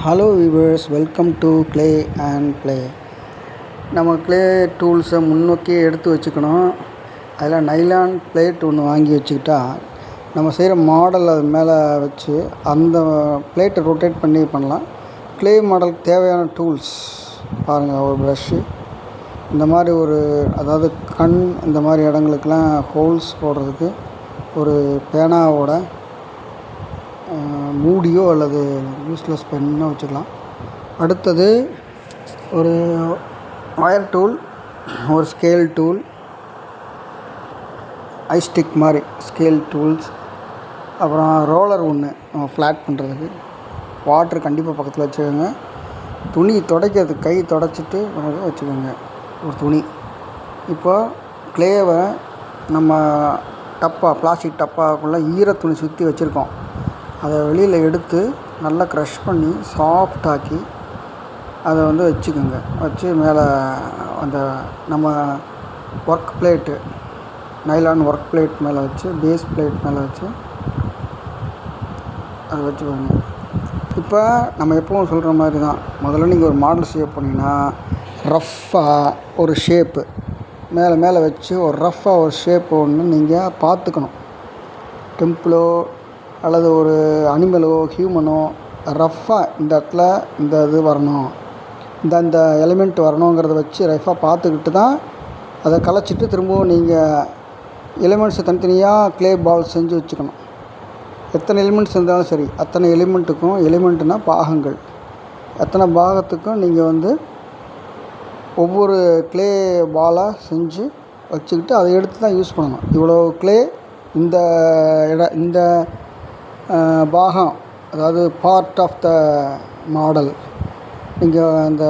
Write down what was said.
Hello viewers, welcome to clay and play. நம்ம clay டூல்ஸை முன்னோக்கியே எடுத்து வச்சுக்கணும். அதில் நைலான் பிளேட் ஒன்று வாங்கி வச்சுக்கிட்டா நம்ம செய்கிற மாடல் அது மேலே வச்சு அந்த பிளேட்டை ரொட்டேட் பண்ணி பண்ணலாம். க்ளே மாடலுக்கு தேவையான டூல்ஸ் பாருங்கள். ஒரு ப்ரஷ்ஷு, இந்த மாதிரி அதாவது கண் இந்த மாதிரி இடங்களுக்கெல்லாம் ஹோல்ஸ் போடுறதுக்கு ஒரு பேனாவோட மூடியோ அல்லது யூஸ்லெஸ் பென்னோ வச்சுக்கலாம். அடுத்தது ஒரு ஒயர் டூல், ஒரு ஸ்கேல் டூல், ஐஸ்டிக் மாதிரி ஸ்கேல் டூல்ஸ், அப்புறம் ரோலர் ஒன்று நம்ம ஃப்ளாட் பண்ணுறதுக்கு. வாட்ரு கண்டிப்பாக பக்கத்தில் வச்சுக்கோங்க. துணி துடைக்கிறதுக்கு கை துடைச்சிட்டு வச்சுக்கோங்க ஒரு துணி. இப்போ க்ளேவை நம்ம பிளாஸ்டிக் டப்பாக்குள்ளே துணி சுற்றி வச்சுருக்கோம். அதை வெளியில் எடுத்து நல்லா க்ரஷ் பண்ணி சாஃப்டாக்கி அதை வச்சுக்கோங்க. வச்சு மேலே அந்த நம்ம work plate, nylon work plate மேலே வச்சு, பேஸ் பிளேட் மேலே வச்சு அதை வச்சுக்கோங்க. இப்போ நம்ம எப்பவும் சொல்கிற மாதிரி தான், முதல்ல நீங்கள் ஒரு மாடல் ஷேப் பண்ணிங்கன்னா ரஃப்பாக ஒரு ஷேப்பு மேலே வச்சு ஒரு ரஃப்பாக ஒரு ஷேப்பு ஒன்று நீங்கள் பார்த்துக்கணும். டெம்பிளோ அல்லது ஒரு அனிமலோ ஹியூமனோ ரஃப்பாக இந்த இடத்துல இந்த இது வரணும், இந்த எலிமெண்ட் வரணுங்கிறத வச்சு ரஃப்பாக பார்த்துக்கிட்டு தான் அதை கலைச்சிட்டு திரும்பவும் நீங்கள் எலிமெண்ட்ஸை தனித்தனியாக க்ளே பால் செஞ்சு வச்சுக்கணும். எத்தனை எலிமெண்ட்ஸ் இருந்தாலும் சரி, அத்தனை எலிமெண்ட்டுக்கும், எலிமெண்ட்டுனால் பாகங்கள், எத்தனை பாகத்துக்கும் நீங்கள் ஒவ்வொரு க்ளே பாலாக செஞ்சு வச்சுக்கிட்டு அதை எடுத்து தான் யூஸ் பண்ணணும். இவ்வளோ க்ளே இந்த பாகம், அதாவது பார்ட் ஆஃப் த மாடல் நீங்கள் அந்த